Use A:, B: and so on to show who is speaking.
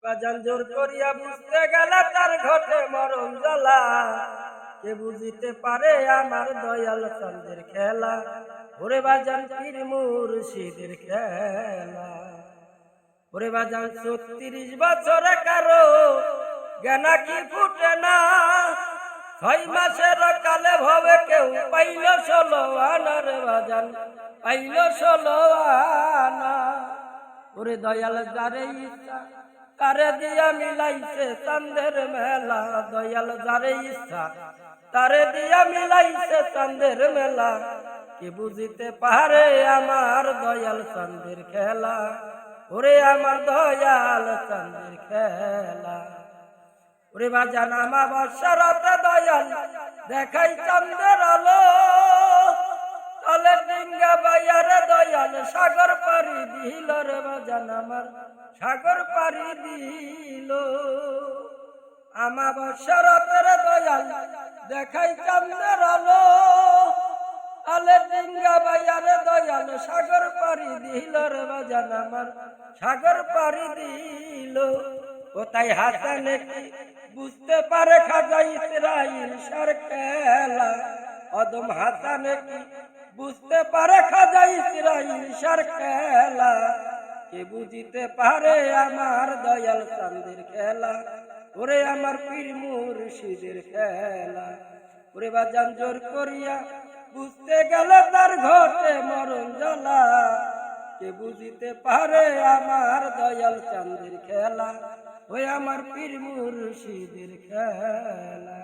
A: বাজান জোর করিয়া বুঝতে গেলে তার ঘটে মরণ জ্বালা। কে বুঝিতে পারে আমার দয়াল চাঁদের খেলা। ওরে বাজান পীর মুর্শিদের খেলা। ওরে বাজান ৩৬ বছরে কারো জ্ঞানা কি ফুটে না। ৬ মাসের কালে ভবে কেউ পাইল ১৬ আনা। রে বাজান পাইল ১৬ আনা। ওরে দয়াল যারে ইচ্ছা তারে দিয়া মিলাইছে চাঁদের মেলা। দয়াল যারে ইচ্ছা তারে দিয়া মিলাইছে চাঁদের মেলা। কে বুঝিতে পারে আমার দয়াল চাঁদের খেলা। ওরে আমার দয়াল চাঁদের খেলা। ওরে বাজান আমাবস্যার রাতে দয়াল দেখাই চাঁদের আলো। তলে ডিঙ্গা বাইয়ারে দয়াল সাগর পাড়ি দিল। রে বাজান আমার সাগর পাড়ি দিল। আমাবস্যার রাতের দয়াল দেখাই চাঁদের আলো। তলে ডিঙ্গা বাইয়ারে দয়াল সাগর পাড়ি দিল। রে বাজান আমার সাগর পাড়ি দিল। কোথায় হাসানে কি বুঝতে পারে খাজা ইসরাইল সার খেলা। অদম হাসানে কি বুঝতে পারে খাজা ইসরাইল সার খেলা। কে বুঝিতে পারে আমার দয়াল চাঁদের খেলা। ওরে আমার পীর মুর্শিদের খেলা। ওরে বাজান জোর করিয়া বুঝতে গেলে তার ঘটে মরণ জ্বালা। কে বুঝিতে পারে আমার দয়াল চাঁদের খেলা। ওই আমার পীর মুর্শিদের খেলা।